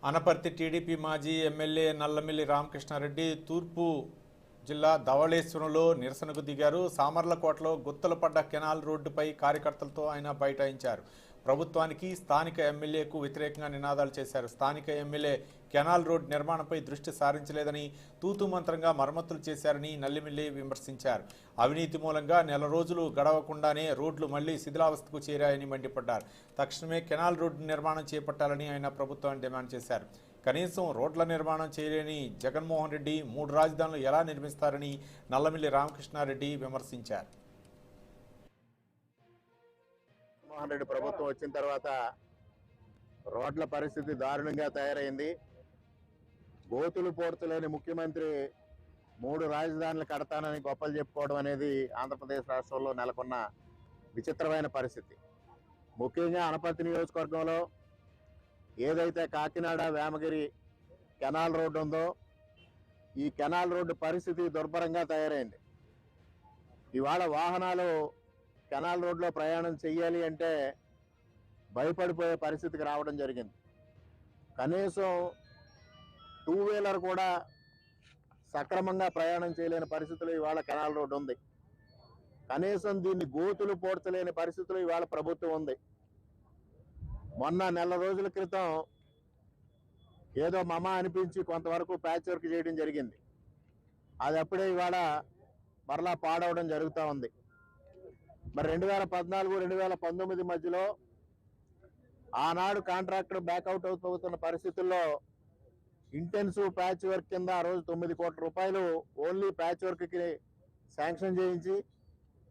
Anaparthi TDP మాజీ MLA Nallamilli Ramakrishna Reddy తూర్పు జిల్లా ధవళేశ్వరంలో నిరసనకు దిగారు. సామర్లకోటలో గుత్తలు పడ్డ కెనాల్ రోడ్డుపై కార్యకర్తలతో ఆయన బైఠాయించారు. ప్రభుత్వానికి స్థానిక ఎమ్మెల్యేకు వ్యతిరేకంగా నినాదాలు చేశారు. స్థానిక ఎమ్మెల్యే కెనాల్ రోడ్ నిర్మాణంపై దృష్టి సారించలేదని, తూతు మంత్రంగా మరమ్మతులు చేశారని నల్లిమిల్లి విమర్శించారు. అవినీతి మూలంగా నెల రోజులు గడవకుండానే రోడ్లు మళ్లీ శిథిలావస్థకు చేరాయని మండిపడ్డారు. తక్షణమే కెనాల్ రోడ్డు నిర్మాణం చేపట్టాలని ఆయన ప్రభుత్వాన్ని డిమాండ్ చేశారు. కనీసం రోడ్ల నిర్మాణం చేయలేని జగన్మోహన్ రెడ్డి 3 రాజధానులు ఎలా నిర్మిస్తారని నల్లమిల్లి రామకృష్ణారెడ్డి విమర్శించారు. జగన్మోహన్ రెడ్డి ప్రభుత్వం వచ్చిన తర్వాత రోడ్ల పరిస్థితి దారుణంగా తయారైంది. గోతులు పోర్చలేని ముఖ్యమంత్రి 3 రాజధానులు కడతానని గొప్పలు చెప్పుకోవడం అనేది ఆంధ్రప్రదేశ్ రాష్ట్రంలో నెలకొన్న విచిత్రమైన పరిస్థితి. ముఖ్యంగా అనపర్తి నియోజకవర్గంలో ఏదైతే కాకినాడ వేమగిరి కెనాల్ రోడ్డు ఉందో, ఈ కెనాల్ రోడ్డు పరిస్థితి దుర్భరంగా తయారైంది. ఇవాళ వాహనాలు కెనాల్ రోడ్లో ప్రయాణం చెయ్యాలి అంటే భయపడిపోయే పరిస్థితికి రావడం జరిగింది. కనీసం 2 వీలర్ కూడా సక్రమంగా ప్రయాణం చేయలేని పరిస్థితులు ఇవాళ కెనాల్ రోడ్డు ఉంది. కనీసం దీన్ని గోతులు పోడ్చలేని పరిస్థితులు ఇవాళ ప్రభుత్వం ఉంది. మొన్న నెల రోజుల క్రితం ఏదో మమ అనిపించి కొంతవరకు ప్యాచ్ వర్క్ చేయడం జరిగింది. అది అప్పుడే ఇవాళ మరలా పాడవడం జరుగుతూ ఉంది. మరి 2014-2019 మధ్యలో ఆనాడు కాంట్రాక్టర్ బ్యాక్అవుట్ అవుతున్న పరిస్థితుల్లో ఇంటెన్సివ్ ప్యాచ్ వర్క్ కింద ఆ రోజు 9 కోట్ల రూపాయలు ఓన్లీ ప్యాచ్ వర్క్కి శాంక్షన్ చేయించి